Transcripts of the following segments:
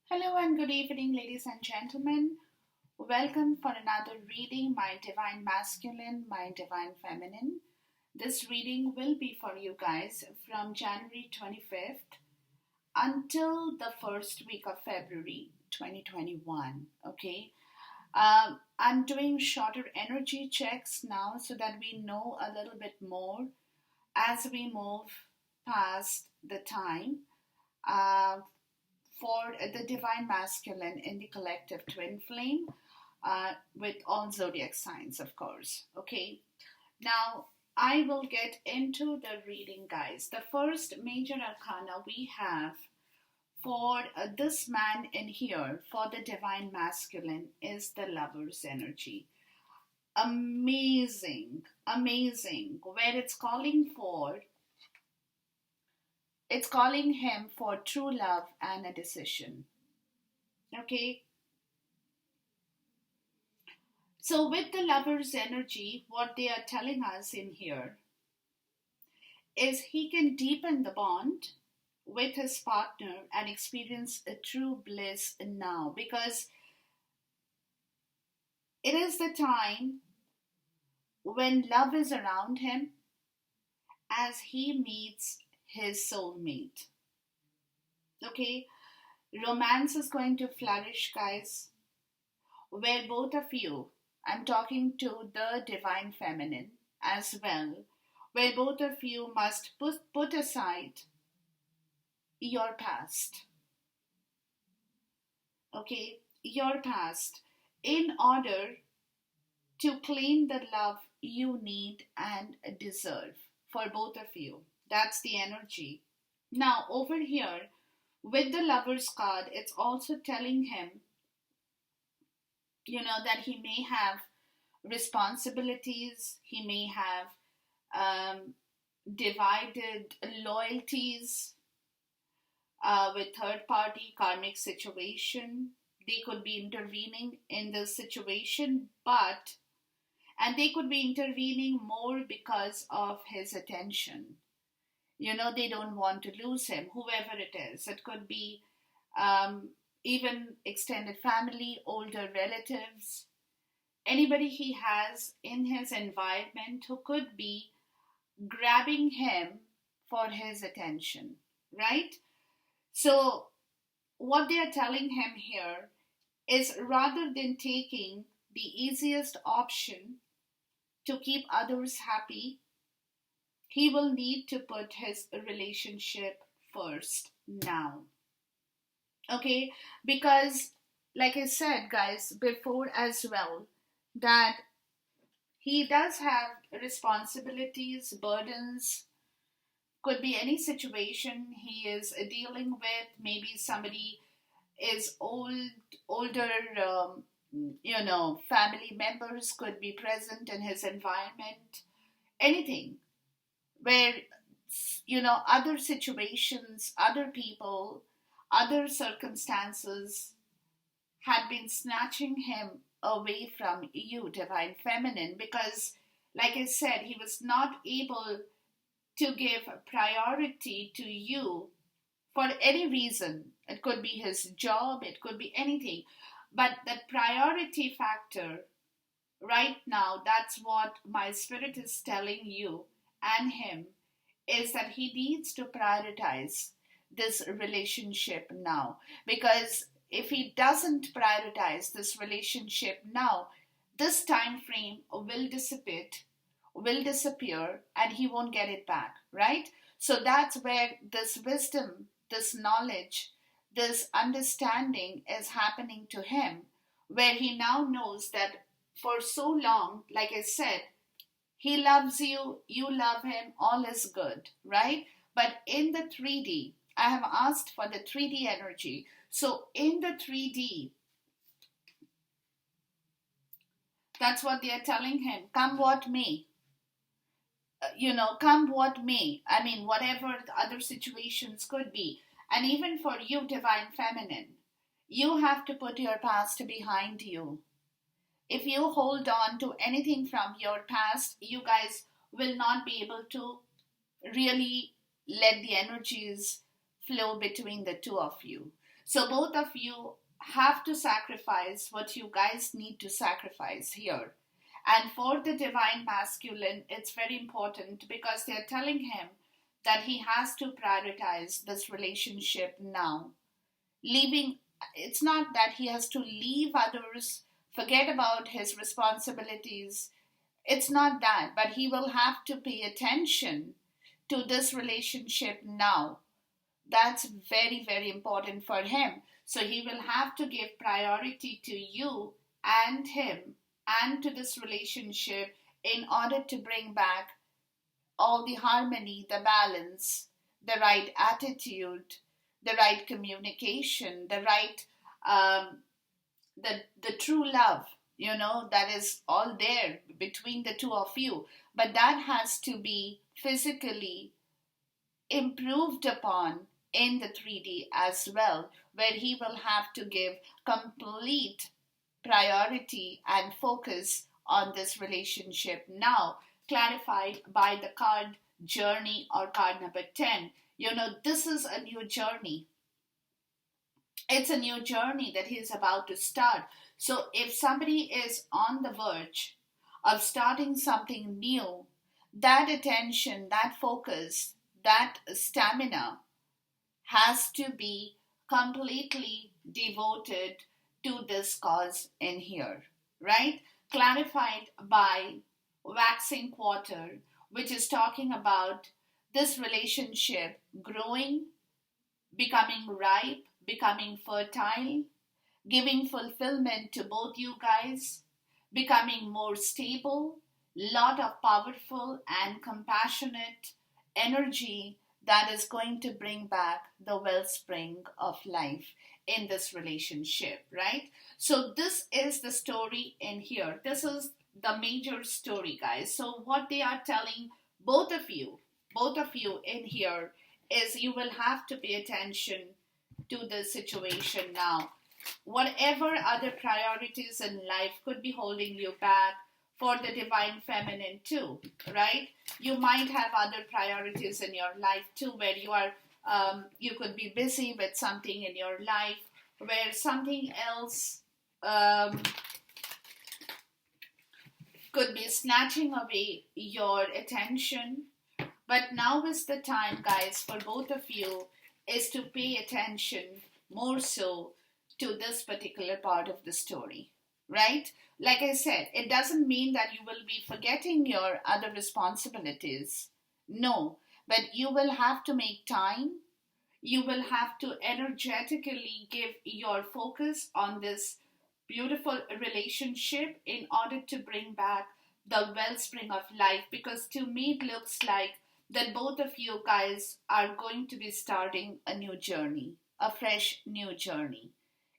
Hello and good evening, ladies and gentlemen. Welcome for another reading, My Divine Masculine, My Divine Feminine. This reading will be for you guys from January 25th until the first week of February 2021. Okay. I'm doing shorter energy checks now so that we know a little bit more as we move past the time. Uh, for the divine masculine in the collective twin flame with all zodiac signs, of course. Okay, now I will get into the reading, guys. The first major arcana we have for this man in here for the divine masculine is the lover's energy. Amazing, amazing, where it's calling him for true love and a decision. Okay, so, with the lover's energy, what they are telling us in here is he can deepen the bond with his partner and experience a true bliss now because it is the time when love is around him as he meets his soulmate. Okay, romance is going to flourish, guys, where both of you, I'm talking to the divine feminine as well, where both of you must put aside your past, okay, your past, in order to claim the love you need and deserve for both of you. That's the energy. Now, over here, with the lover's card, it's also telling him, that he may have responsibilities, he may have um, divided loyalties with third party karmic situation. They could be intervening in the situation, and they could be intervening more because of his attention. They don't want to lose him, whoever it is. It could be um, even extended family, older relatives, anybody he has in his environment who could be grabbing him for his attention, right? So, what they are telling him here is rather than taking the easiest option to keep others happy, he will need to put his relationship first now. Okay, because like I said, guys, before as well, that he does have responsibilities, burdens, could be any situation he is dealing with. Maybe somebody is older, family members could be present in his environment. Anything where, other situations, other people, other circumstances had been snatching him away from you, divine feminine, because, like I said, he was not able to give priority to you for any reason. It could be his job, it could be anything. But that priority factor, right now, that's what my spirit is telling you and him, is that he needs to prioritize this relationship now. Because if he doesn't prioritize this relationship now, this time frame will disappear and he won't get it back, right? So that's where this wisdom, this knowledge, this understanding is happening to him, where he now knows that for so long, like I said, he loves you, you love him, all is good, right? But in the 3D, I have asked for the 3D energy. So in the 3D, that's what they are telling him, come what may. Come what may. I mean, whatever the other situations could be. And even for you, divine feminine, you have to put your past behind you. If you hold on to anything from your past, you guys will not be able to really let the energies flow between the two of you. So both of you have to sacrifice what you guys need to sacrifice here. And for the divine masculine, it's very important because they're telling him that he has to prioritize this relationship now. Leaving, it's not that he has to leave others, forget about his responsibilities. It's not that, but he will have to pay attention to this relationship now. That's very, very important for him. So he will have to give priority to you and him and to this relationship in order to bring back all the harmony, the balance, the right attitude, the right communication, the right um, the true love, that is all there between the two of you. But that has to be physically improved upon in the 3D as well, where he will have to give complete priority and focus on this relationship now, clarified by the card journey or card number 10. This is a new journey. It's a new journey that he is about to start. So if somebody is on the verge of starting something new, that attention, that focus, that stamina has to be completely devoted to this cause in here, right? Clarified by waxing quarter, which is talking about this relationship growing, becoming ripe, becoming fertile, giving fulfillment to both you guys, becoming more stable, lot of powerful and compassionate energy that is going to bring back the wellspring of life in this relationship, right? So this is the story in here. This is the major story, guys. So what they are telling both of you in here is you will have to pay attention to the situation now. Whatever other priorities in life could be holding you back, for the divine feminine too, right? You might have other priorities in your life too, where you could be busy with something in your life, where something else could be snatching away your attention. But now is the time, guys, for both of you is to pay attention more so to this particular part of the story, right? Like I said, it doesn't mean that you will be forgetting your other responsibilities. No, but you will have to make time. You will have to energetically give your focus on this beautiful relationship in order to bring back the wellspring of life. Because to me, it looks like that both of you guys are going to be starting a new journey, a fresh new journey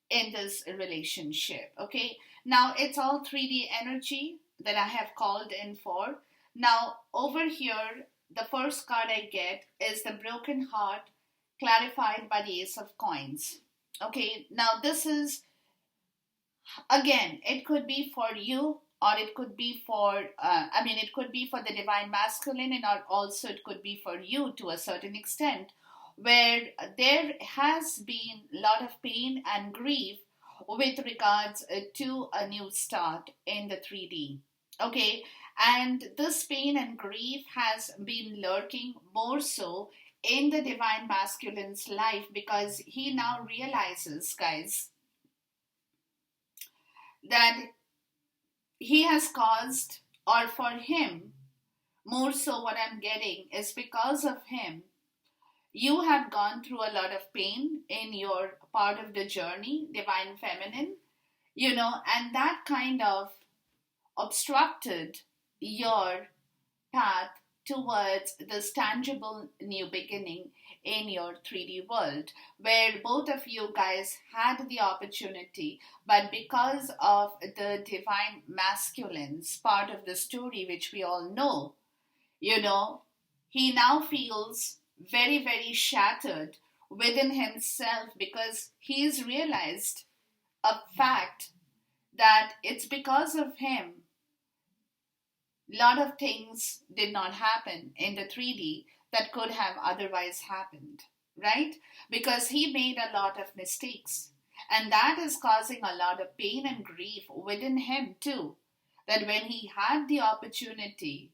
in this relationship. Okay, now it's all 3D energy that I have called in for. Now over here, the first card I get is the broken heart, clarified by the Ace of Coins. Okay, now this is, again, it could be for you, or it could be for it could be for the divine masculine, and also it could be for you to a certain extent, where there has been a lot of pain and grief with regards to a new start in the 3D. Okay, and this pain and grief has been lurking more so in the divine masculine's life, because he now realizes, guys, that he has caused, or for him, more so what I'm getting is because of him, you have gone through a lot of pain in your part of the journey, divine feminine, and that kind of obstructed your path towards this tangible new beginning in your 3D world, where both of you guys had the opportunity, but because of the divine masculine's part of the story, which we all know, he now feels very, very shattered within himself, because he's realized a fact that it's because of him a lot of things did not happen in the 3D that could have otherwise happened, right? Because he made a lot of mistakes. And that is causing a lot of pain and grief within him too. That when he had the opportunity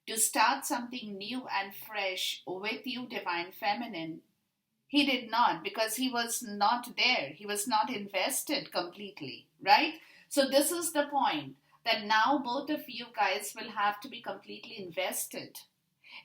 to start something new and fresh with you, Divine Feminine, he did not, because he was not there. He was not invested completely, right? So, this is the point, that now both of you guys will have to be completely invested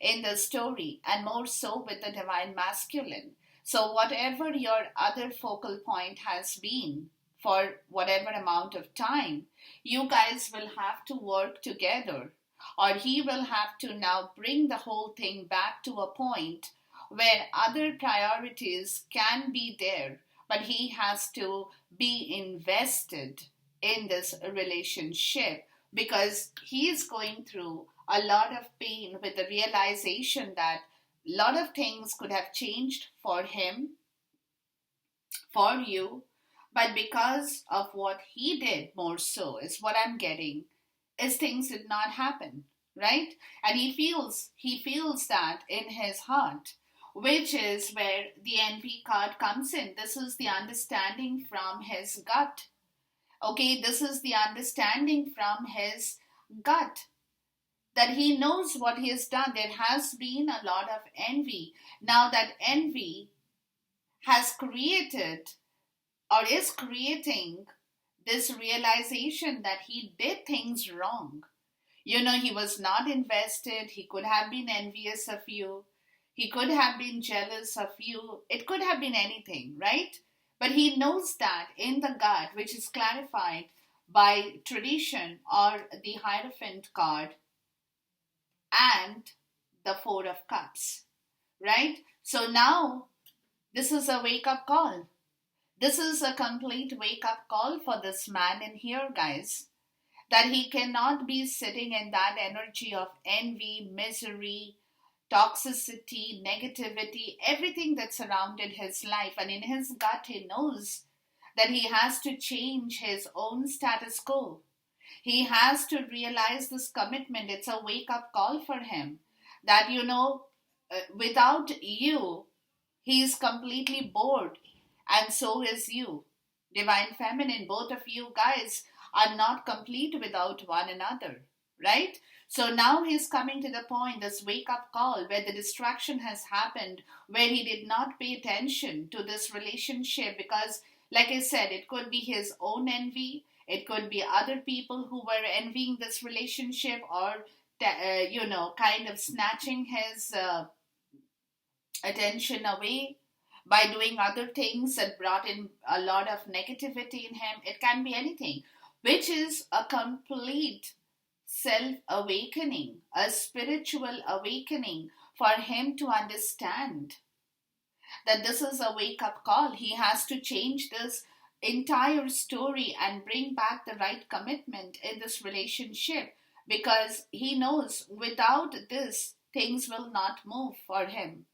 in the story, and more so with the Divine Masculine. So, whatever your other focal point has been for whatever amount of time, you guys will have to work together, or he will have to now bring the whole thing back to a point where other priorities can be there, but he has to be invested in this relationship, because he is going through a lot of pain with the realization that a lot of things could have changed for him, for you, but because of what he did, more so is what I'm getting, is things did not happen, right? And he feels that in his heart, which is where the envy card comes in. This is the understanding from his gut. Okay, this is the understanding from his gut, that he knows what he has done. There has been a lot of envy. Now, that envy has created, or is creating, this realization that he did things wrong. He was not invested. He could have been envious of you. He could have been jealous of you. It could have been anything, right? But he knows that in the gut, which is clarified by tradition or the Hierophant card and the Four of Cups, right? So now this is a wake up call. This is a complete wake up call for this man in here, guys. That he cannot be sitting in that energy of envy, misery, toxicity, negativity, everything that surrounded his life. And in his gut, he knows that he has to change his own status quo. He has to realize this commitment. It's a wake up call for him that, without you, he is completely bored. And so is you. Divine Feminine, both of you guys are not complete without one another, right? So now he's coming to the point, this wake up call, where the distraction has happened, where he did not pay attention to this relationship because, like I said, it could be his own envy, it could be other people who were envying this relationship, or, kind of snatching his attention away by doing other things that brought in a lot of negativity in him. It can be anything, which is a complete self awakening, a spiritual awakening for him to understand that this is a wake up call. He has to change this entire story and bring back the right commitment in this relationship, because he knows without this, things will not move for him.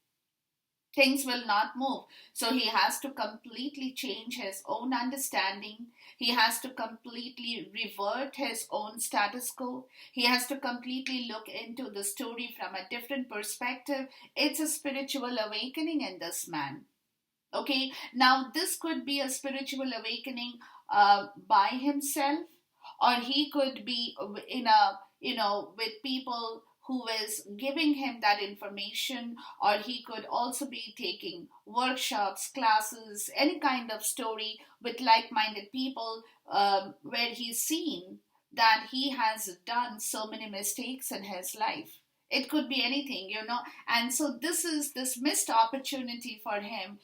Things will not move. So he has to completely change his own understanding. He has to completely revert his own status quo. He has to completely look into the story from a different perspective. It's a spiritual awakening in this man. Okay, now this could be a spiritual awakening by himself, or he could be in a, with people who is giving him that information, or he could also be taking workshops, classes, any kind of story with like minded people, where he's seen that he has done so many mistakes in his life. It could be anything, and so this missed opportunity for him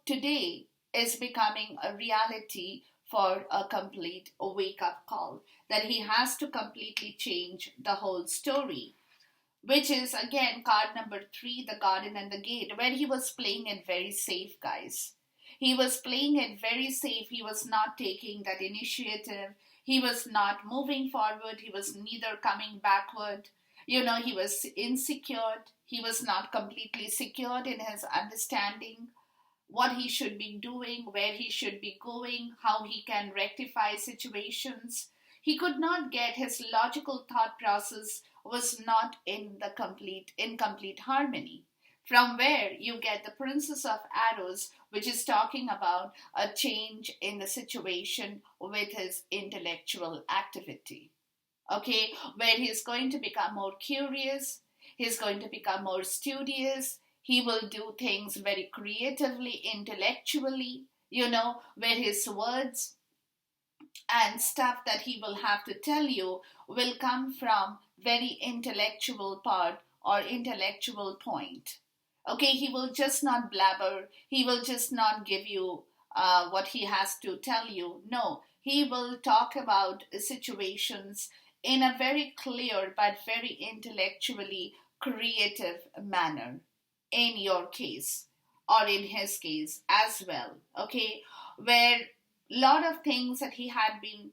today is becoming a reality for a complete wake up call, that he has to completely change the whole story, which is again card number 3, the garden and the gate, where he was playing it very safe, guys. He was playing it very safe. He was not taking that initiative. He was not moving forward. He was neither coming backward. He was insecure. He was not completely secured in his understanding what he should be doing, where he should be going, how he can rectify situations. He could not get, his logical thought process was not in complete harmony. from where you get the Princess of Arrows, which is talking about a change in the situation with his intellectual activity. Okay, where he's going to become more curious, he's going to become more studious, he will do things very creatively, intellectually, where his words and stuff that he will have to tell you will come from very intellectual part or intellectual point. Okay, he will just not blabber, he will just not give you what he has to tell you. No, he will talk about situations in a very clear but very intellectually creative manner, in your case or in his case as well. Okay, where lot of things that he had been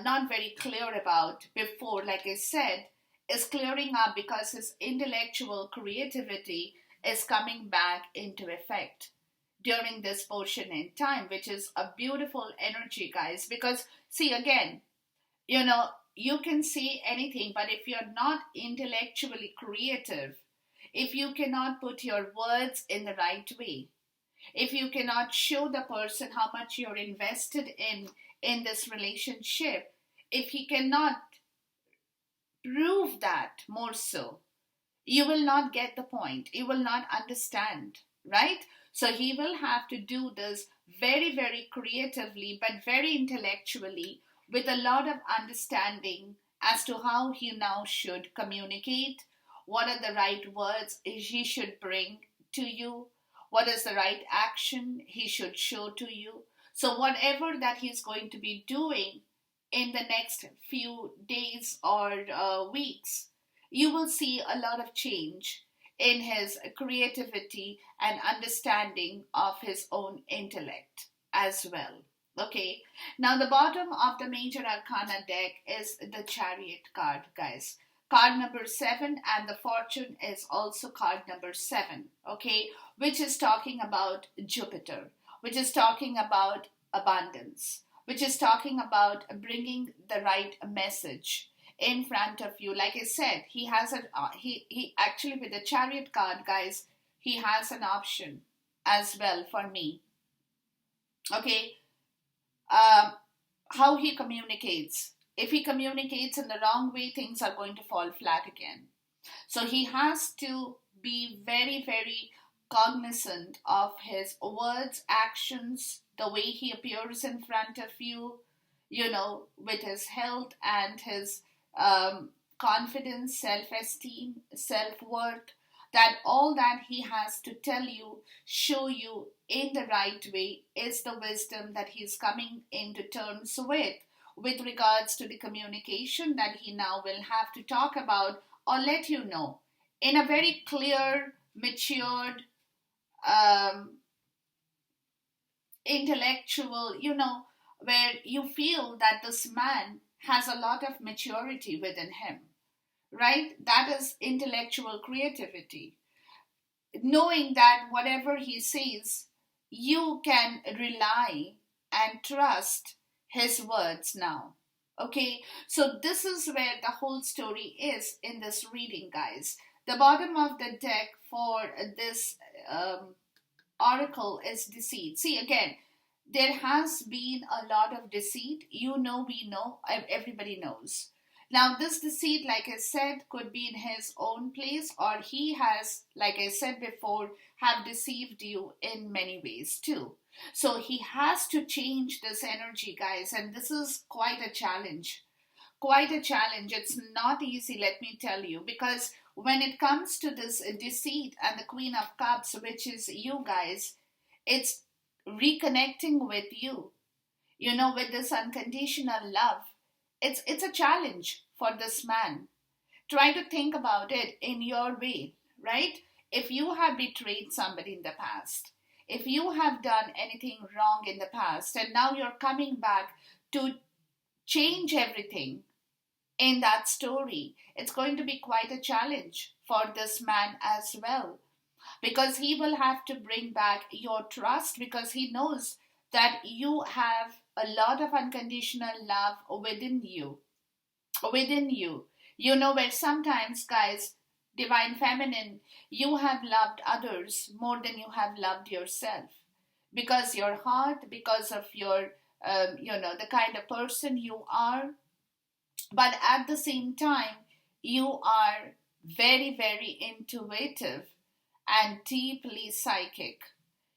not very clear about before, like I said, is clearing up because his intellectual creativity is coming back into effect during this portion in time, which is a beautiful energy, guys. Because, see, again, you can say anything, but if you're not intellectually creative, if you cannot put your words in the right way, if you cannot show the person how much you're invested in this relationship, if he cannot prove that more so, you will not get the point, you will not understand, right? So he will have to do this very, very creatively but very intellectually, with a lot of understanding as to how he now should communicate, what are the right words he should bring to you, what is the right action he should show to you. So, whatever that he's going to be doing in the next few days or weeks, you will see a lot of change in his creativity and understanding of his own intellect as well. Okay, now the bottom of the major arcana deck is the Chariot card, guys. Card number 7, and the Fortune is also card number 7, okay, which is talking about Jupiter, which is talking about abundance, which is talking about bringing the right message in front of you. Like I said, he has he actually, with the Chariot card, guys, he has an option as well for me. Okay, how he communicates. If he communicates in the wrong way, things are going to fall flat again. So he has to be very, very cognizant of his words, actions, the way he appears in front of you, with his health and his confidence, self esteem, self worth, that all that he has to tell you, show you in the right way, is the wisdom that he's coming into terms with regards to the communication that he now will have to talk about or let you know in a very clear, matured, um, intellectual, where you feel that this man has a lot of maturity within him, right? That is intellectual creativity. Knowing that whatever he says, you can rely and trust his words now. Okay, so this is where the whole story is in this reading, guys. The bottom of the deck for this oracle is deceit. See, again, there has been a lot of deceit. We know, everybody knows. Now, this deceit, like I said, could be in his own place, or he has, like I said before, have deceived you in many ways too. So he has to change this energy, guys, and this is quite a challenge. Quite a challenge. It's not easy, let me tell you, because when it comes to this deceit and the Queen of Cups, which is you guys, it's reconnecting with you, with this unconditional love. It's a challenge for this man. Try to think about it in your way, right? If you have betrayed somebody in the past, if you have done anything wrong in the past, and now you're coming back to change everything in that story, it's going to be quite a challenge for this man as well, because he will have to bring back your trust, because he knows that you have a lot of unconditional love within you. Where sometimes, guys, Divine Feminine, you have loved others more than you have loved yourself. Because your heart, because of your, the kind of person you are, but at the same time, you are very, very intuitive and deeply psychic.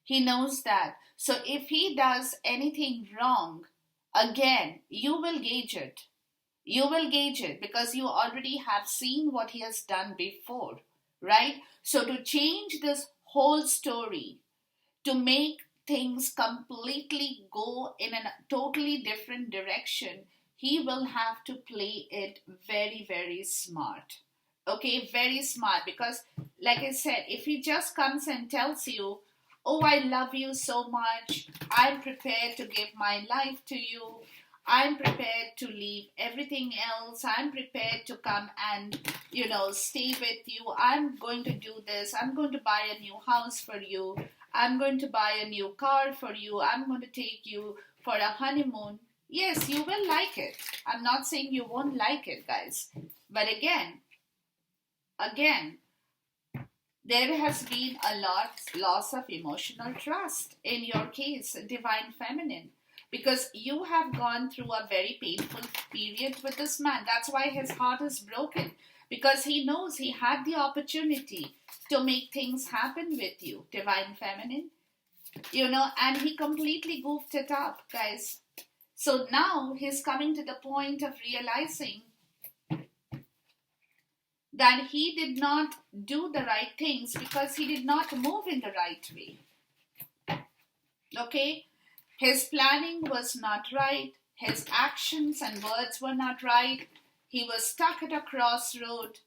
He knows that. So if he does anything wrong, again, you will gauge it. You will gauge it because you already have seen what he has done before, right? So to change this whole story, to make things completely go in a totally different direction, he will have to play it very, very smart. Okay, very smart. Because, like I said, if he just comes and tells you, oh, I love you so much, I'm prepared to give my life to you, I'm prepared to leave everything else, I'm prepared to come and, stay with you, I'm going to do this, I'm going to buy a new house for you, I'm going to buy a new car for you, I'm going to take you for a honeymoon. Yes, you will like it. I'm not saying you won't like it, guys. But again, there has been a loss of emotional trust in your case, Divine Feminine, because you have gone through a very painful period with this man. That's why his heart is broken, because he knows he had the opportunity to make things happen with you, Divine Feminine, and he completely goofed it up, guys. So now he's coming to the point of realizing that he did not do the right things because he did not move in the right way. Okay? His planning was not right. His actions and words were not right. He was stuck at a crossroad,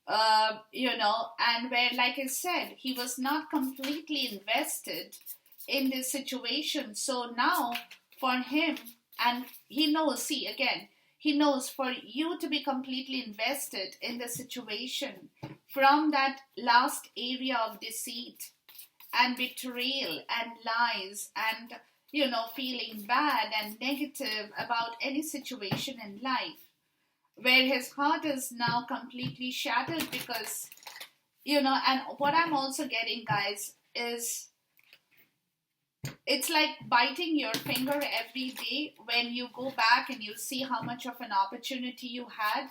and where, like I said, he was not completely invested in this situation. So now, for him, and he knows, see, again, he knows for you to be completely invested in the situation from that last area of deceit and betrayal and lies and, feeling bad and negative about any situation in life, where his heart is now completely shattered because, and what I'm also getting, guys, is it's like biting your finger every day when you go back and you see how much of an opportunity you had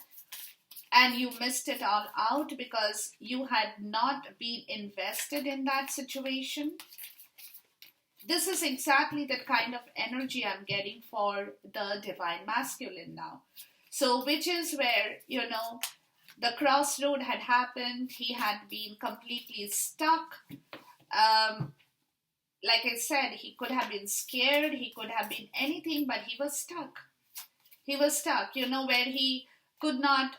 and you missed it all out because you had not been invested in that situation. This is exactly the kind of energy I'm getting for the Divine Masculine now. So, which is where, the crossroad had happened, he had been completely stuck. Like I said, he could have been scared, he could have been anything, but he was stuck. He was stuck, where he could not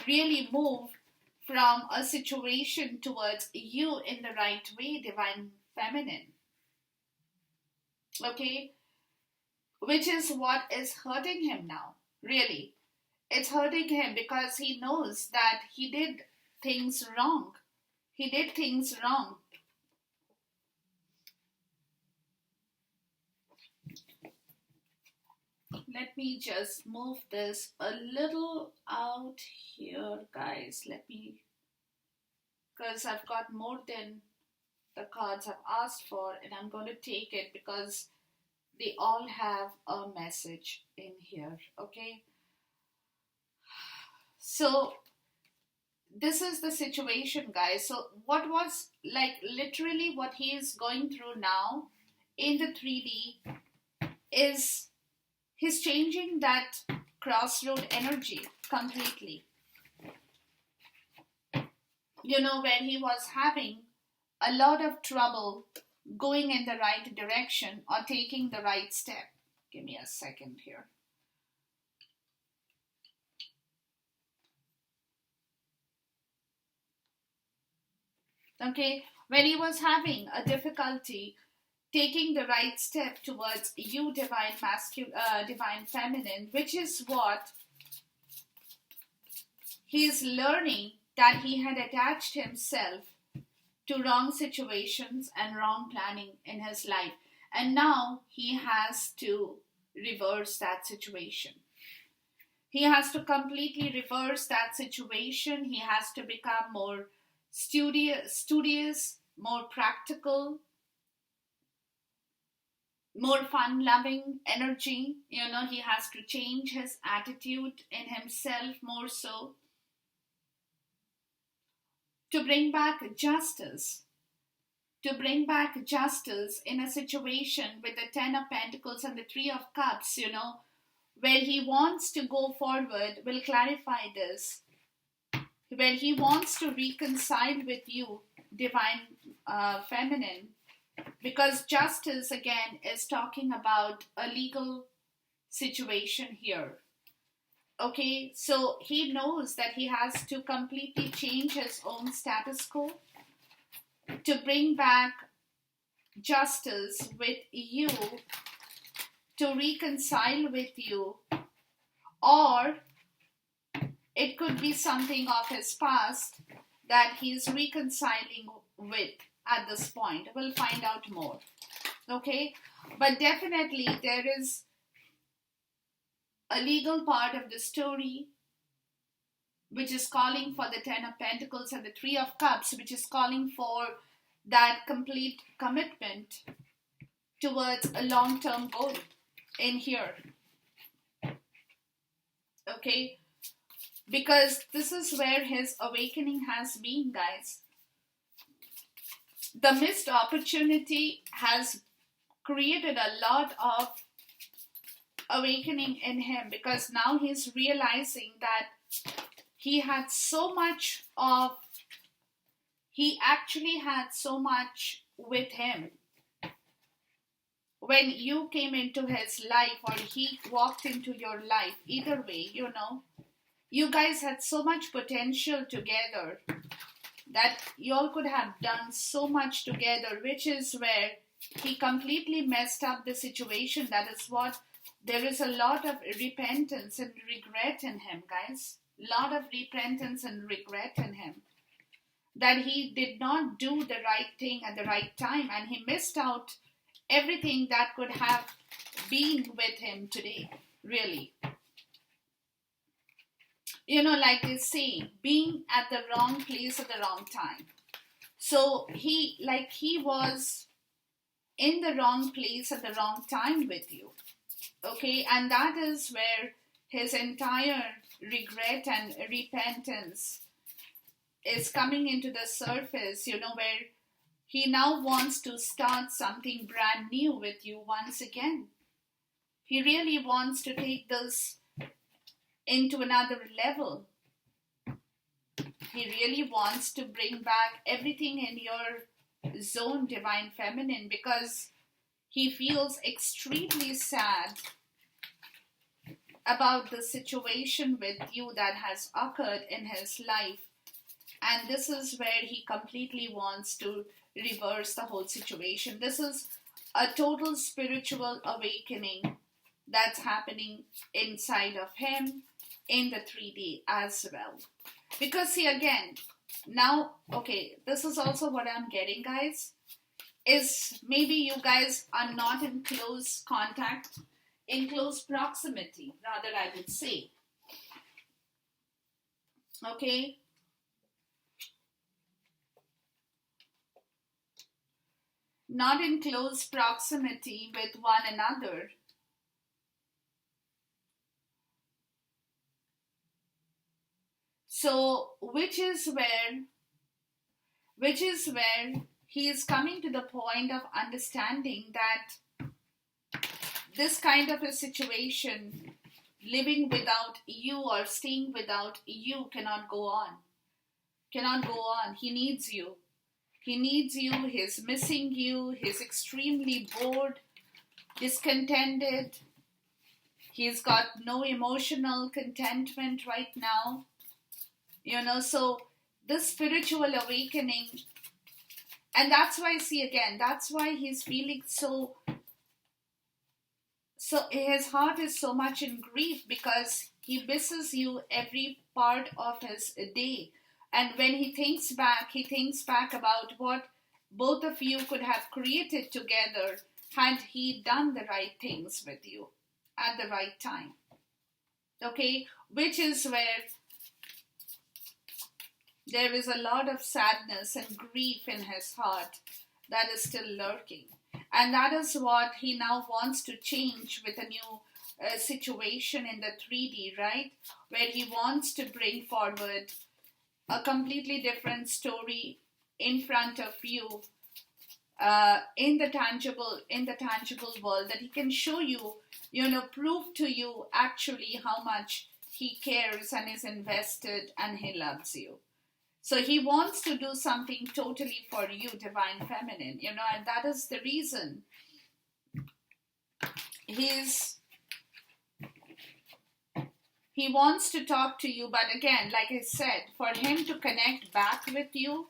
really move from a situation towards you in the right way, Divine Feminine. Okay? Which is what is hurting him now, really. It's hurting him because he knows that he did things wrong. He did things wrong. Let me just move this a little out here, guys. Because I've got more than the cards I've asked for, and I'm going to take it because they all have a message in here, okay? So, this is the situation, guys. So, what was like literally what he is going through now in the 3D is he's changing that crossroad energy completely. Where he was having a lot of trouble going in the right direction or taking the right step. Give me a second here. Okay, when he was having a difficulty taking the right step towards you, Divine Feminine, which is what he's learning, that he had attached himself to wrong situations and wrong planning in his life. And now he has to reverse that situation. He has to completely reverse that situation. He has to become more studious, more practical, more fun loving energy. He has to change his attitude in himself more so to bring back justice. To bring back justice in a situation with the Ten of Pentacles and the Three of Cups, where he wants to go forward, will clarify this. Where he wants to reconcile with you, Divine Feminine, because justice again is talking about a legal situation here. Okay, so he knows that he has to completely change his own status quo to bring back justice with you, to reconcile with you, or it could be something of his past that he's reconciling with at this point. We'll find out more. Okay, but definitely there is a legal part of the story which is calling for the Ten of Pentacles and the Three of Cups, which is calling for that complete commitment towards a long-term goal in here. Okay, because this is where his awakening has been, guys. The missed opportunity has created a lot of awakening in him, because now he's realizing that he actually had so much with him. When you came into his life or he walked into your life, either way, you guys had so much potential together that you all could have done so much together, which is where he completely messed up the situation. That is what, there is a lot of repentance and regret in him, guys. Lot of repentance and regret in him. That he did not do the right thing at the right time, and he missed out everything that could have been with him today, really. Like they say, being at the wrong place at the wrong time. So he was in the wrong place at the wrong time with you. Okay, and that is where his entire regret and repentance is coming into the surface, where he now wants to start something brand new with you once again. He really wants to take this into another level. He really wants to bring back everything in your zone, Divine Feminine, because he feels extremely sad about the situation with you that has occurred in his life. And this is where he completely wants to reverse the whole situation. This is a total spiritual awakening that's happening inside of him in the 3D as well. Because see, again, now, okay, this is also what I'm getting, guys, is maybe you guys are not in close contact, in close proximity, rather I would say. Okay? Not in close proximity with one another. So, which is where he is coming to the point of understanding that this kind of a situation, living without you or staying without you, cannot go on. He needs you. He's missing you. He's extremely bored, discontented. He's got no emotional contentment right now. So this spiritual awakening, and that's why, see again, that's why he's feeling so his heart is so much in grief, because he misses you every part of his day. And when he thinks back about what both of you could have created together had he done the right things with you at the right time. Okay, which is where there is a lot of sadness and grief in his heart that is still lurking. And that is what he now wants to change with a new situation in the 3D, right? Where he wants to bring forward a completely different story in front of you, in the tangible world, that he can show you, prove to you actually how much he cares and is invested and he loves you. So he wants to do something totally for you, divine feminine, and that is the reason he wants to talk to you. But again, like I said, for him to connect back with you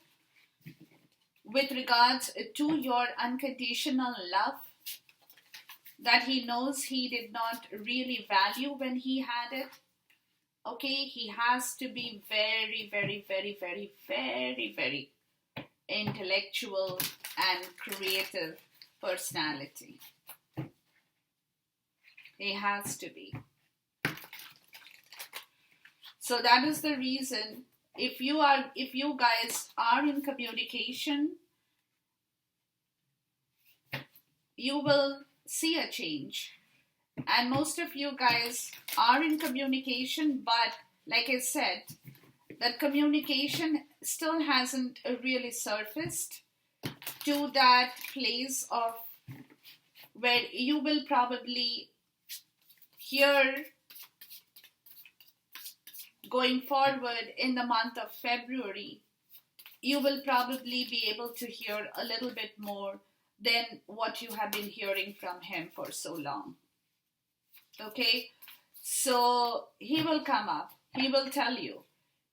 with regards to your unconditional love that he knows he did not really value when he had it. Okay, he has to be very, very, very, very, very, very intellectual and creative personality. He has to be. So that is the reason, if you guys are in communication, you will see a change. And most of you guys are in communication, but like I said, that communication still hasn't really surfaced to that place of where you will probably hear going forward in the month of February. You will probably be able to hear a little bit more than what you have been hearing from him for so long. Okay, so he will come up, he will tell you,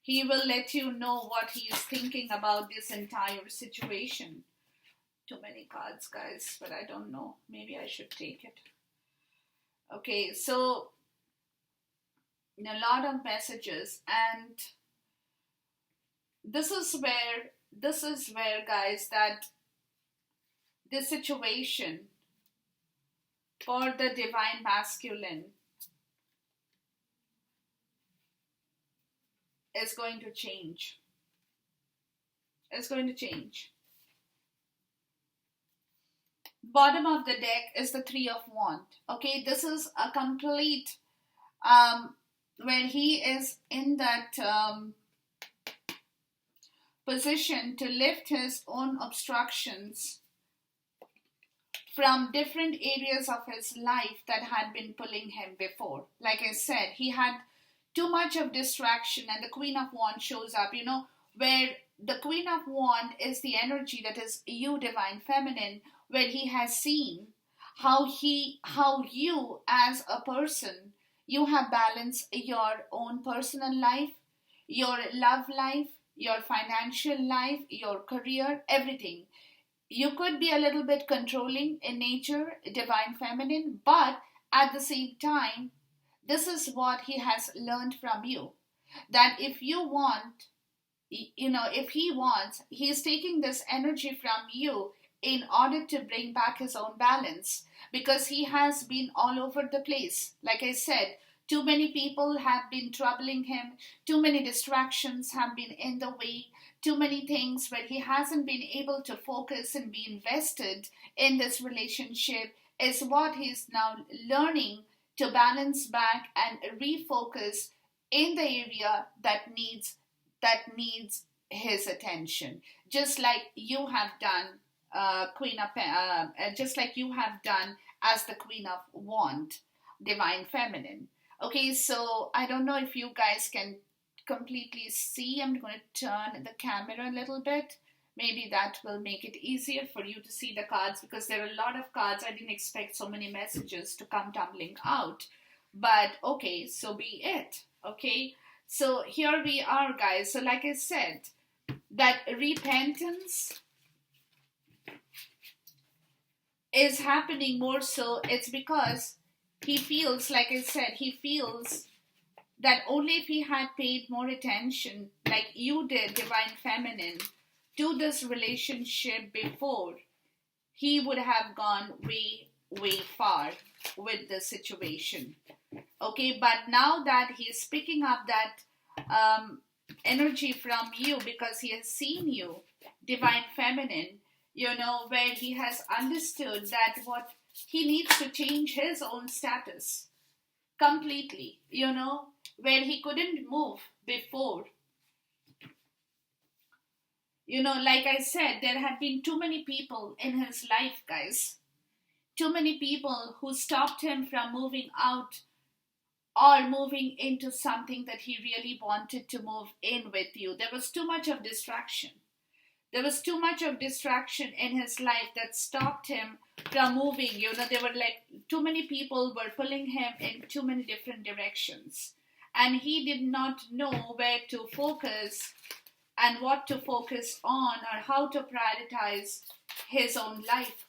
he will let you know what he is thinking about this entire situation. Too many cards, guys, but I don't know, maybe I should take it. Okay, so a lot of messages, and this is where guys, that this situation for the divine masculine is going to change. It's going to change. Bottom of the deck is the Three of Wands. Okay, this is a complete where he is in that position to lift his own obstructions from different areas of his life that had been pulling him before. Like I said, he had too much of distraction, and the Queen of Wands shows up, where the Queen of Wands is the energy that is you, divine feminine, where he has seen how you as a person, you have balanced your own personal life, your love life, your financial life, your career, everything. You could be a little bit controlling in nature, divine feminine, but at the same time, this is what he has learned from you. That if you want, if he wants, he's taking this energy from you in order to bring back his own balance, because he has been all over the place. Like I said, too many people have been troubling him, too many distractions have been in the way, too many things where he hasn't been able to focus and be invested in this relationship is what he's now learning to balance back and refocus in the area that needs his attention, just like you have done, just like you have done as the Queen of Wands, divine feminine. Okay, so I don't know if you guys can completely see. I'm going to turn the camera a little bit. Maybe that will make it easier for you to see the cards, because there are a lot of cards. I didn't expect so many messages to come tumbling out. But okay, so be it. Okay, so here we are, guys. So like I said, that repentance is happening more so. It's because he feels, like I said, he feels that only if he had paid more attention, like you did, divine feminine, to this relationship before, he would have gone way, way far with the situation. Okay, but now that he's picking up that um, energy from you because he has seen you, divine feminine, where he has understood that what he needs to change his own status completely, where he couldn't move before. Like I said, there had been too many people in his life, guys. Too many people who stopped him from moving out or moving into something that he really wanted to move in with you. There was too much of distraction. There was too much of distraction in his life that stopped him from moving. There were like too many people were pulling him in too many different directions. And he did not know where to focus and what to focus on or how to prioritize his own life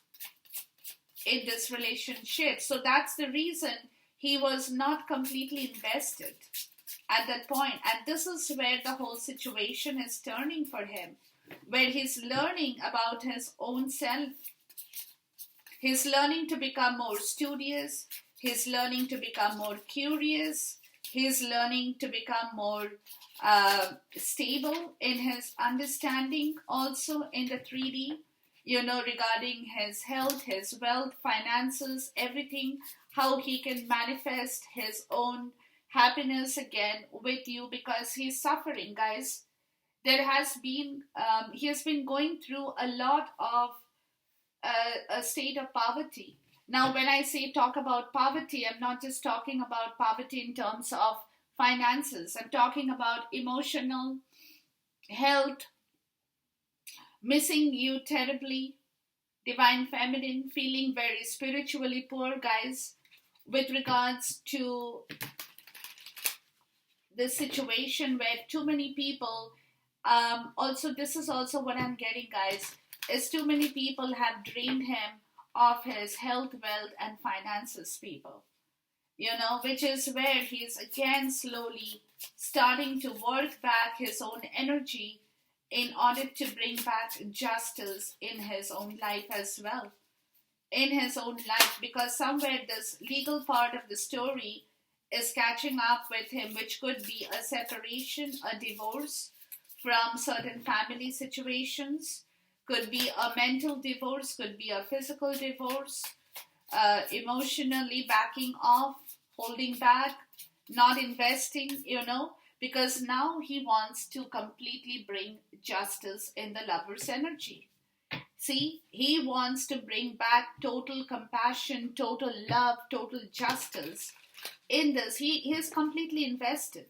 in this relationship. So that's the reason he was not completely invested at that point. And this is where the whole situation is turning for him, where he's learning about his own self. He's learning to become more studious. He's learning to become more curious. He's learning to become more stable in his understanding, also in the 3D, regarding his health, his wealth, finances, everything, how he can manifest his own happiness again with you, because he's suffering, guys. He has been going through a lot of a state of poverty. Now, when I say talk about poverty, I'm not just talking about poverty in terms of finances. I'm talking about emotional health, missing you terribly, divine feminine, feeling very spiritually poor, guys, with regards to the situation where too many people, also, this is also what I'm getting, guys, is too many people have drained him of his health, wealth, and finances, people. Which is where he's again slowly starting to work back his own energy in order to bring back justice in his own life as well. In his own life, because somewhere this legal part of the story is catching up with him, which could be a separation, a divorce from certain family situations, could be a mental divorce, could be a physical divorce, emotionally backing off, holding back, not investing, because now he wants to completely bring justice in the lover's energy. See, he wants to bring back total compassion, total love, total justice in this. He is completely invested.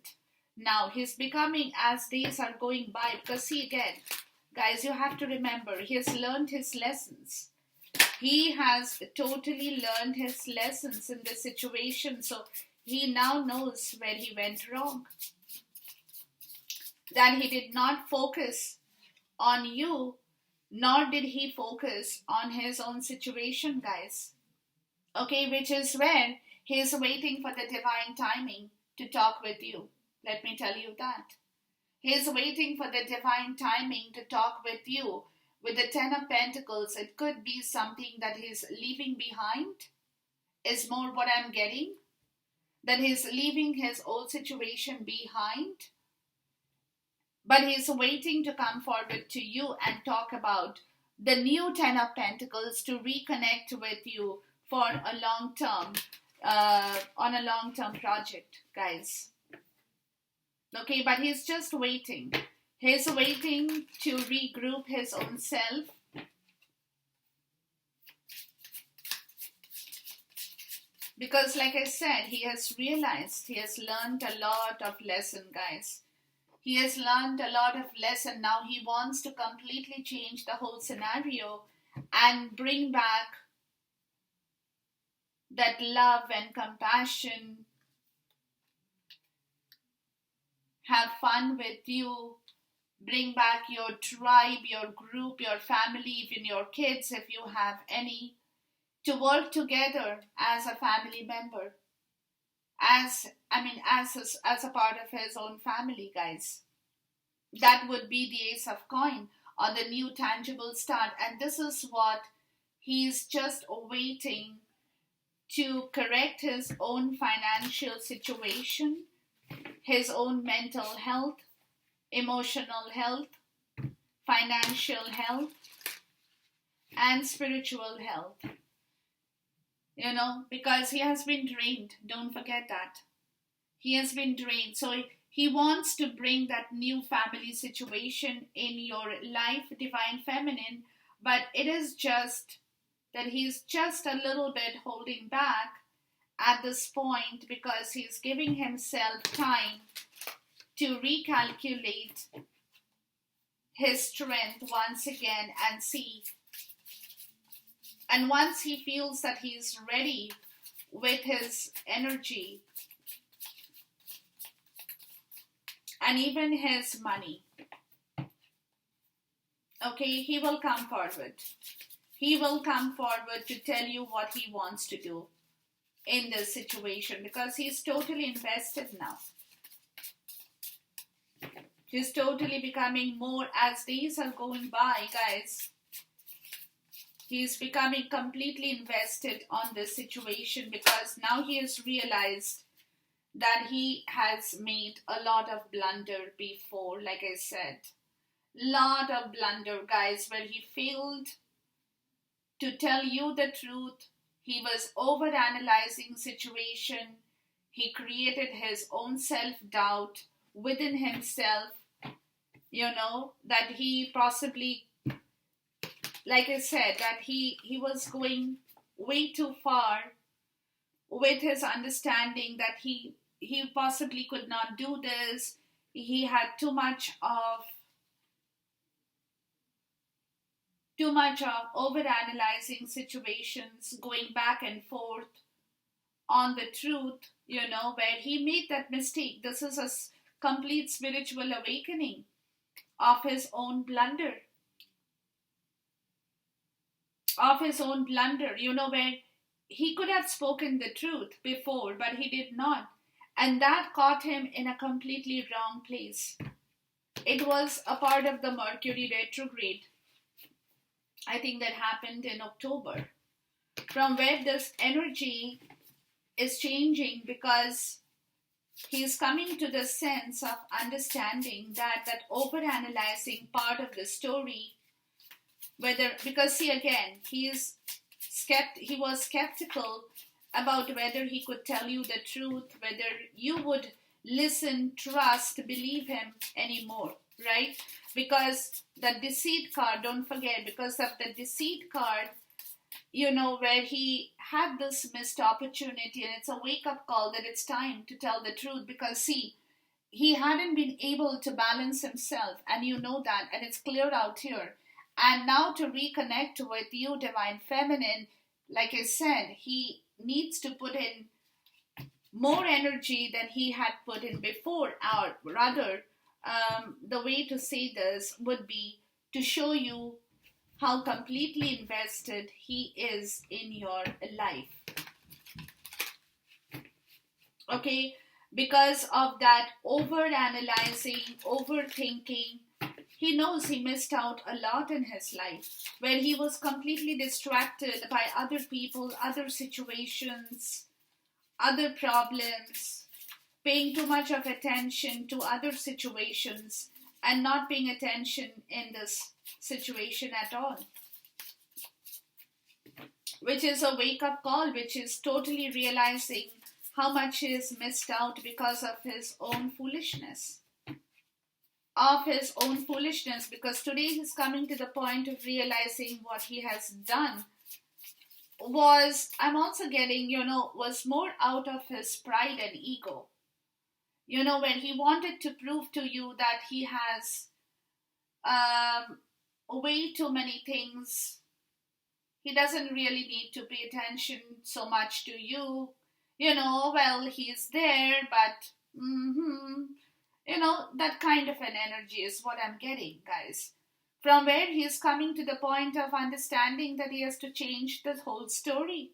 Now he's becoming, as days are going by, because see again, guys, you have to remember, he has learned his lessons. He has totally learned his lessons in this situation, so he now knows where he went wrong. That he did not focus on you, nor did he focus on his own situation, guys. Okay, which is where he is waiting for the divine timing to talk with you. Let me tell you that. He is waiting for the divine timing to talk with you. With the Ten of Pentacles, it could be something that he's leaving behind, is more what I'm getting. That he's leaving his old situation behind. But he's waiting to come forward to you and talk about the new Ten of Pentacles to reconnect with you for a long term, on a long term project, guys. Okay, but he's just waiting. He's waiting to regroup his own self. Because like I said, he has realized, he has learned a lot of lesson, guys. He has learned a lot of lesson. Now he wants to completely change the whole scenario and bring back that love and compassion. Have fun with you. Bring back your tribe, your group, your family, even your kids if you have any, to work together as a family member. As a part of his own family, guys. That would be the Ace of Coin, or the new tangible start. And this is what he's just waiting to correct his own financial situation, his own mental health, emotional health, financial health, and spiritual health. Because he has been drained. Don't forget that. He has been drained. So he wants to bring that new family situation in your life, Divine Feminine, but it is just that he's just a little bit holding back at this point because he's giving himself time to recalculate his strength once again and see. And once he feels that he's ready with his energy and even his money, okay, he will come forward. He will come forward to tell you what he wants to do in this situation because he's totally invested now. He's totally becoming more as days are going by, guys. He's becoming completely invested on this situation because now he has realized that he has made a lot of blunder before, like I said. Lot of blunder, guys, where he failed to tell you the truth. He was over-analyzing situation. He created his own self-doubt within himself, that he possibly, like I said, that he was going way too far with his understanding that he possibly could not do this. He had too much of over-analyzing situations, going back and forth on the truth, where he made that mistake. This is a complete spiritual awakening of his own blunder. Where he could have spoken the truth before, but he did not. And that caught him in a completely wrong place. It was a part of the Mercury retrograde. I think that happened in October. From where this energy is changing because he's coming to the sense of understanding that over-analyzing part of the story, because see again, he was skeptical about whether he could tell you the truth, whether you would listen, trust, believe him anymore, right? Because the deceit card, don't forget, because of the deceit card, where he had this missed opportunity, and it's a wake-up call that it's time to tell the truth, because see, he hadn't been able to balance himself, and you know that, and it's clear out here. And now to reconnect with you, Divine Feminine, like I said, he needs to put in more energy than he had put in before, or rather, the way to say this would be to show you how completely invested he is in your life. Okay, because of that over-analyzing, overthinking, he knows he missed out a lot in his life, where he was completely distracted by other people, other situations, other problems, paying too much of attention to other situations and not paying attention in this situation at all. Which is a wake-up call, which is totally realizing how much he has missed out because of his own foolishness. Because today he's coming to the point of realizing what he has done I'm also getting, was more out of his pride and ego. When he wanted to prove to you that he has way too many things. He doesn't really need to pay attention so much to you. He's there, but, that kind of an energy is what I'm getting, guys. From where he's coming to the point of understanding that he has to change the whole story.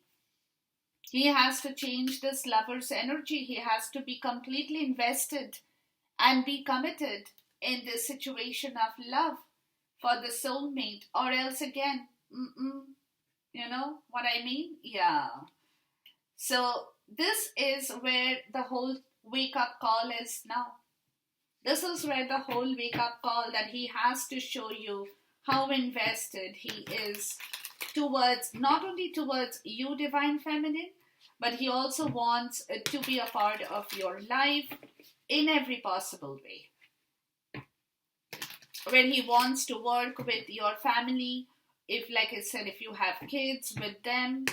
He has to change this lover's energy. He has to be completely invested and be committed in this situation of love for the soulmate, or else again, you know what I mean? Yeah. So this is where the whole wake up call is now. This is where the whole wake up call, that he has to show you how invested he is towards, not only towards you, Divine Feminine, but he also wants to be a part of your life in every possible way. When he wants to work with your family, if, like I said, if you have kids, with them,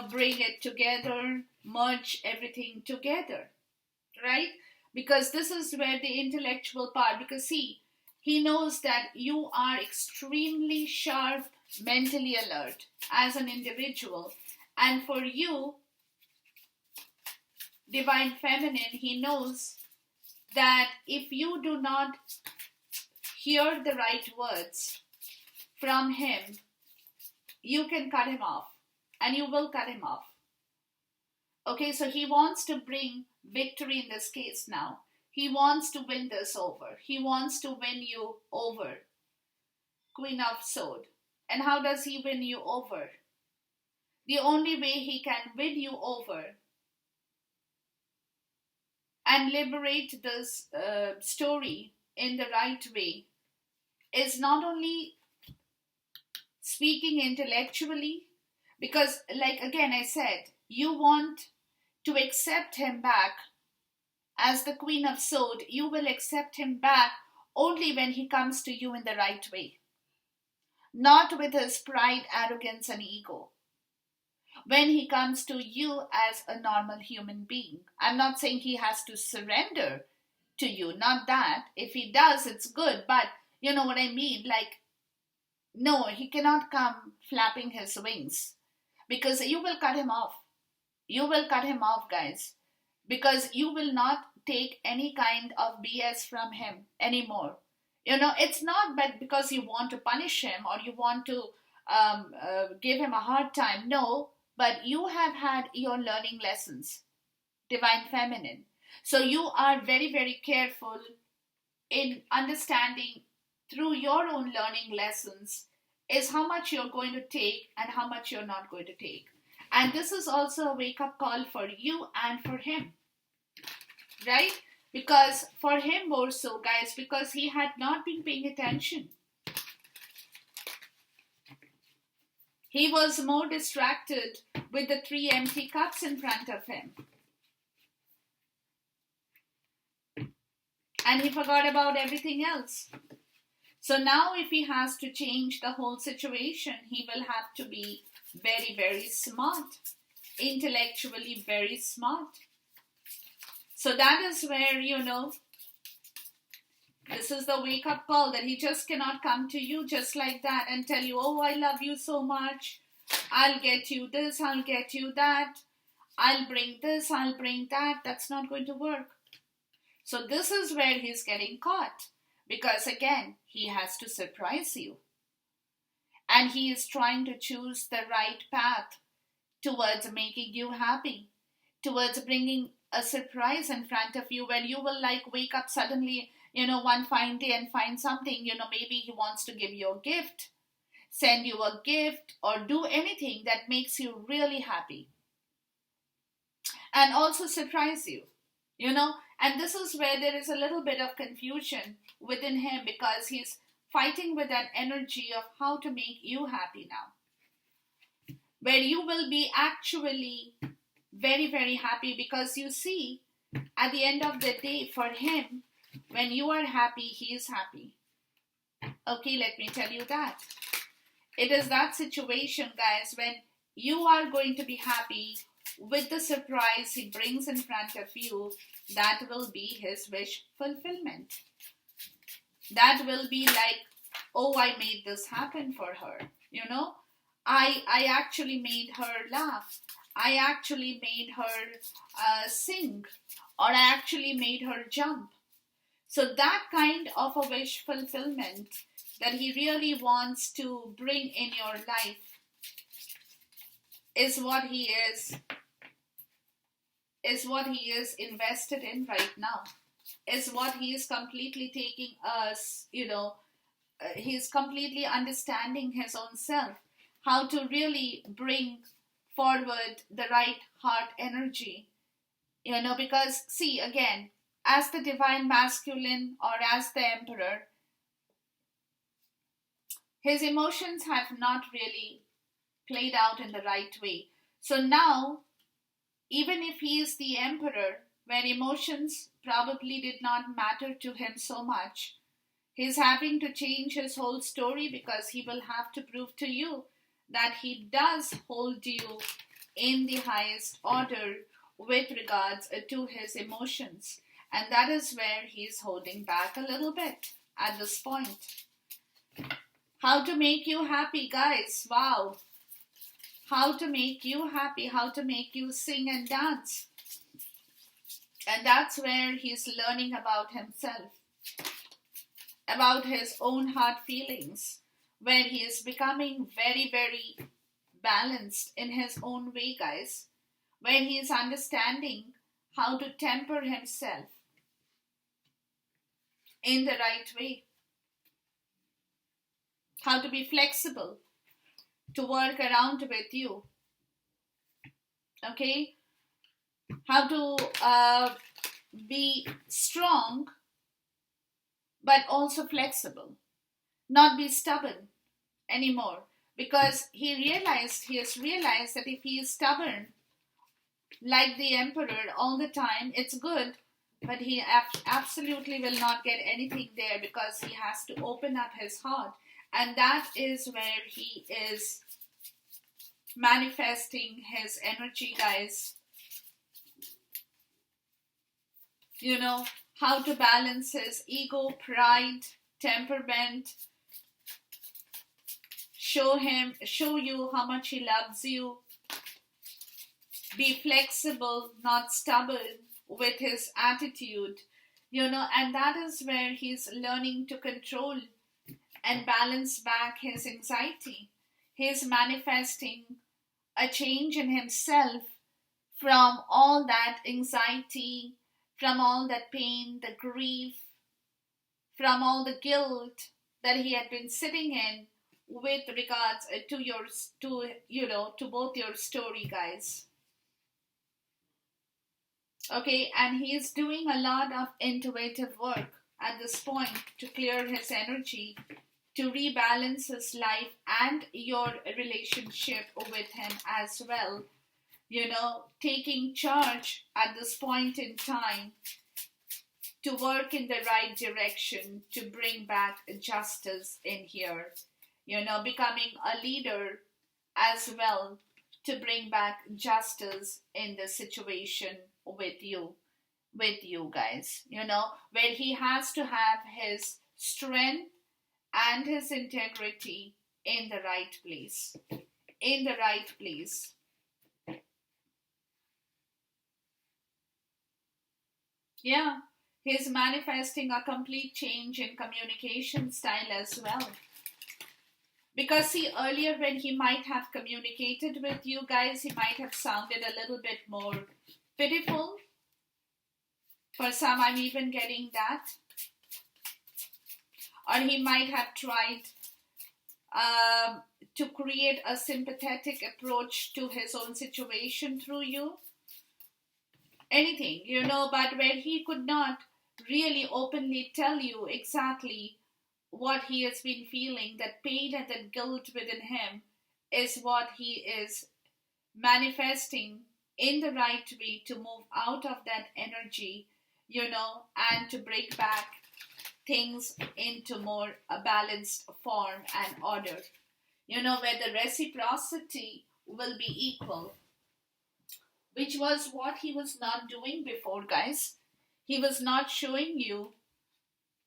bring it together, merge everything together, right? Because this is where the intellectual part, because see, he knows that you are extremely sharp, mentally alert as an individual. And for you, Divine Feminine, he knows that if you do not hear the right words from him, you can cut him off, and you will cut him off. Okay, so he wants to bring victory in this case now. He wants to win this over. He wants to win you over. Queen of Swords. And how does he win you over? The only way he can win you over and liberate this story in the right way is not only speaking intellectually, because, like again I said, you want to accept him back as the Queen of Swords. You will accept him back only when he comes to you in the right way, not with his pride, arrogance, and ego. When he comes to you as a normal human being. I'm not saying he has to surrender to you, not that. If he does, it's good, but you know what I mean? Like, no, he cannot come flapping his wings, because you will cut him off. You will cut him off, guys, because you will not take any kind of BS from him anymore. It's not because you want to punish him or you want to give him a hard time. No, but you have had your learning lessons, Divine Feminine. So you are very, very careful in understanding through your own learning lessons is how much you're going to take and how much you're not going to take. And this is also a wake-up call for you and for him, right? Because for him more so, guys, because he had not been paying attention. He was more distracted with the 3 empty cups in front of him. And he forgot about everything else. So now if he has to change the whole situation, he will have to be very, very smart. Intellectually very smart. So that is where, this is the wake-up call, that he just cannot come to you just like that and tell you, oh, I love you so much. I'll get you this, I'll get you that. I'll bring this, I'll bring that. That's not going to work. So this is where he's getting caught. Because again, he has to surprise you. And he is trying to choose the right path towards making you happy. Towards bringing a surprise in front of you where you will wake up suddenly, one fine day and find something, maybe he wants to give you a gift, send you a gift, or do anything that makes you really happy. And also surprise you, and this is where there is a little bit of confusion within him, because he's fighting with that energy of how to make you happy now. Where you will be actually very, very happy, because you see, at the end of the day, for him, when you are happy, he is happy. Okay, let me tell you that. It is that situation, guys, when you are going to be happy with the surprise he brings in front of you, that will be his wish fulfillment. That will be like, oh, I made this happen for her. I actually made her laugh. I actually made her sing, or I actually made her jump. So that kind of a wish fulfillment that he really wants to bring in your life is what he is invested in right now, is what he is completely taking us, he's completely understanding his own self, how to really bring forward the right heart energy, because see again, as the divine masculine or as the emperor, his emotions have not really played out in the right way. So now, even if he is the emperor, where emotions probably did not matter to him so much, he's having to change his whole story because he will have to prove to you that he does hold you in the highest order with regards to his emotions. And that is where he's holding back a little bit at this point. How to make you happy, guys. Wow. How to make you happy, how to make you sing and dance. And that's where he's learning about himself, about his own heart feelings, where he is becoming very, very balanced in his own way, guys, where he is understanding how to temper himself in the right way, how to be flexible, to work around with you, okay? How to be strong, but also flexible, not be stubborn anymore. Because he has realized that if he is stubborn, like the emperor all the time, it's good, but he absolutely will not get anything there because he has to open up his heart. And that is where he is manifesting his energy, guys. How to balance his ego, pride, temperament, show you how much he loves you, be flexible, not stubborn with his attitude, and that is where he's learning to control and balance back his anxiety. He's manifesting a change in himself from all that anxiety, from all that pain, the grief, from all the guilt that he had been sitting in with regards to both your story, guys. Okay, and he's doing a lot of intuitive work at this point to clear his energy, to rebalance his life and your relationship with him as well. Taking charge at this point in time to work in the right direction, to bring back justice in here. Becoming a leader as well, to bring back justice in the situation with you guys, where he has to have his strength and his integrity in the right place. Yeah, he's manifesting a complete change in communication style as well. Because see, earlier when he might have communicated with you guys, he might have sounded a little bit more pitiful. For some, I'm even getting that. Or he might have tried to create a sympathetic approach to his own situation through you. Anything, but where he could not really openly tell you exactly what he has been feeling, that pain and that guilt within him is what he is manifesting in the right way to move out of that energy, and to bring back things into more a balanced form and order, where the reciprocity will be equal, which was what he was not doing before, guys. He was not showing you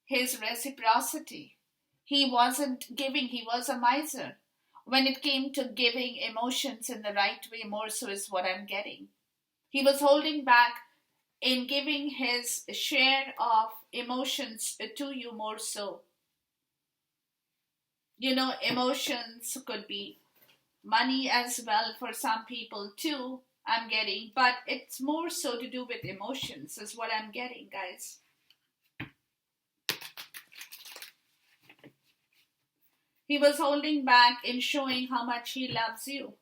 his reciprocity. He wasn't giving, he was a miser. When it came to giving emotions in the right way, more so is what I'm getting. He was holding back in giving his share of emotions to you more so. Emotions could be money as well for some people too, I'm getting, but it's more so to do with emotions, is what I'm getting, guys. He was holding back in showing how much he loves you.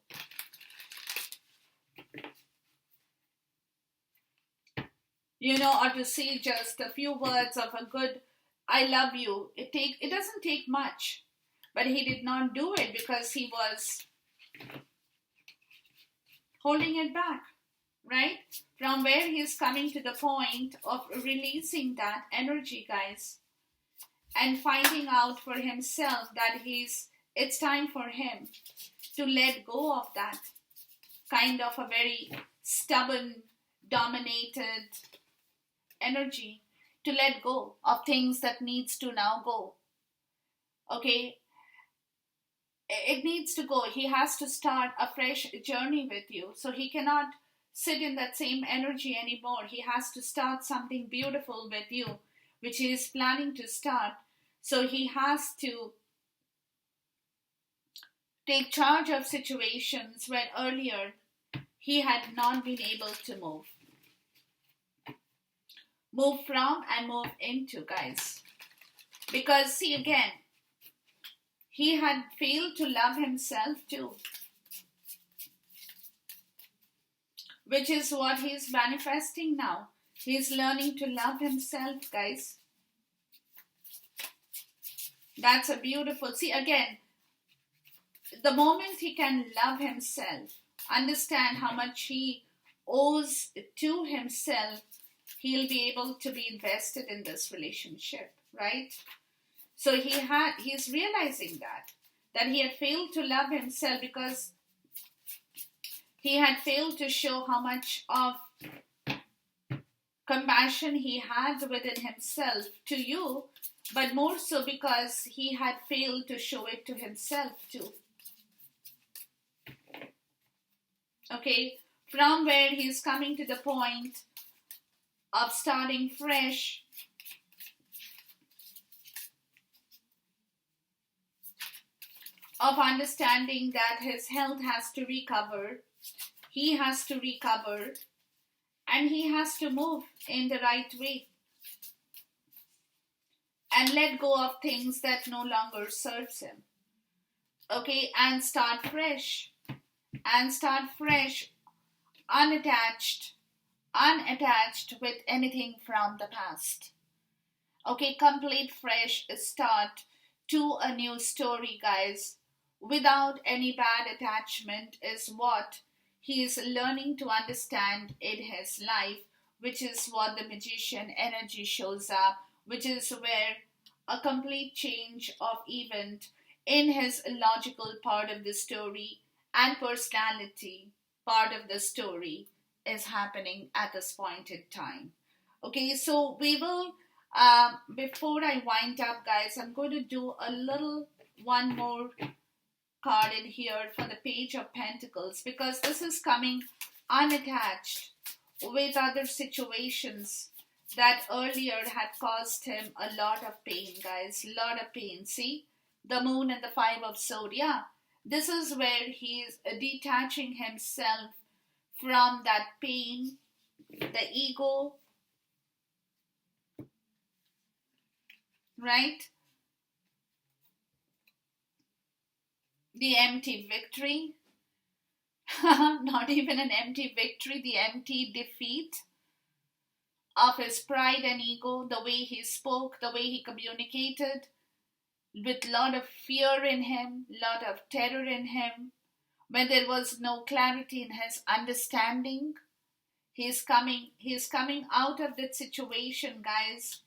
or to say just a few words of a good "I love you." It doesn't take much, but he did not do it because he was holding it back, right? From where he's coming to the point of releasing that energy, guys, and finding out for himself that it's time for him to let go of that kind of a very stubborn, dominated energy, to let go of things that needs to now go. Okay, it needs to go. He has to start a fresh journey with you. So he cannot sit in that same energy anymore. He has to start something beautiful with you, which he is planning to start. So he has to take charge of situations where earlier he had not been able to move from and move into, guys. Because, see, again, he had failed to love himself too, which is what he's manifesting now. He's learning to love himself, guys. That's a beautiful, see, again, the moment he can love himself, understand how much he owes to himself, he'll be able to be invested in this relationship, right? So he's realizing that he had failed to love himself because he had failed to show how much of compassion he had within himself to you, but more so because he had failed to show it to himself too. Okay, from where he's coming to the point of starting fresh, of understanding that his health has to recover, he has to recover, and he has to move in the right way and let go of things that no longer serves him. Okay, and start fresh, unattached with anything from the past. Okay, complete fresh start to a new story, guys, without any bad attachment is what he is learning to understand in his life, which is what the magician energy shows up, which is where a complete change of event in his logical part of the story and personality part of the story is happening at this point in time. Okay, so we will, before I wind up, guys, I'm going to do a little one more card in here for the Page of Pentacles, because this is coming unattached with other situations that earlier had caused him a lot of pain, guys. Lot of pain. See? The Moon and the Five of Swords. Yeah. This is where he is detaching himself from that pain, the ego, right? The empty victory. Not even an empty victory, the empty defeat of his pride and ego, the way he spoke, the way he communicated, with lot of fear in him, lot of terror in him, when there was no clarity in his understanding. He's coming out of that situation, guys,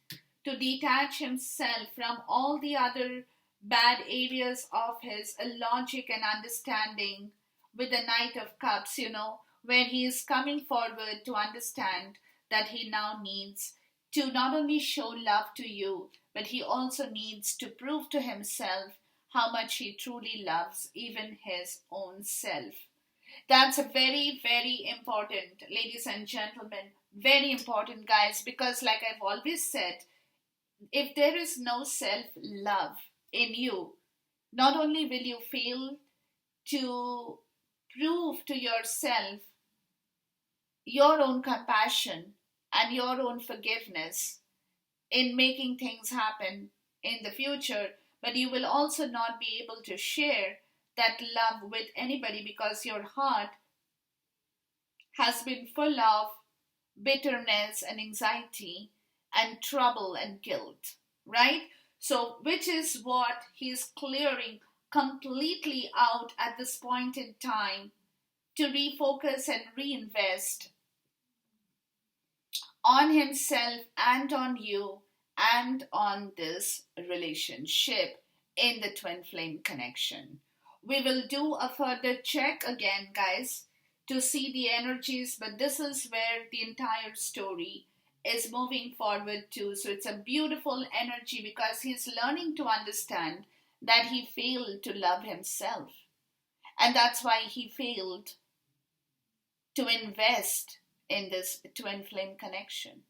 to detach himself from all the other bad areas of his logic and understanding with the Knight of Cups, where he is coming forward to understand that he now needs to not only show love to you, but he also needs to prove to himself how much he truly loves even his own self. That's a very, very important, ladies and gentlemen, very important, guys, because like I've always said, if there is no self love in you, not only will you fail to prove to yourself your own compassion and your own forgiveness in making things happen in the future, but you will also not be able to share that love with anybody because your heart has been full of bitterness and anxiety, and trouble and guilt, right? So, which is what he's clearing completely out at this point in time to refocus and reinvest on himself and on you and on this relationship in the twin flame connection. We will do a further check again, guys, to see the energies, but this is where the entire story is moving forward to. So it's a beautiful energy because he's learning to understand that he failed to love himself. And that's why he failed to invest in this twin flame connection.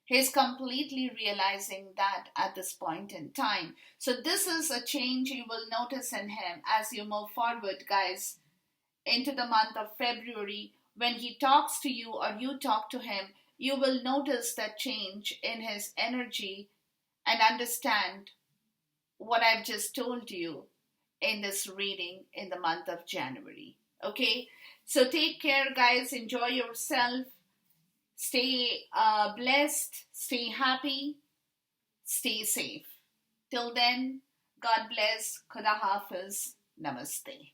He's completely realizing that at this point in time. So, this is a change you will notice in him as you move forward, guys, into the month of February. When he talks to you or you talk to him, you will notice that change in his energy and understand what I've just told you in this reading in the month of January. Okay? So, take care, guys. Enjoy yourself. Stay blessed, stay happy, stay safe. Till then, God bless, Khuda Hafiz, Namaste.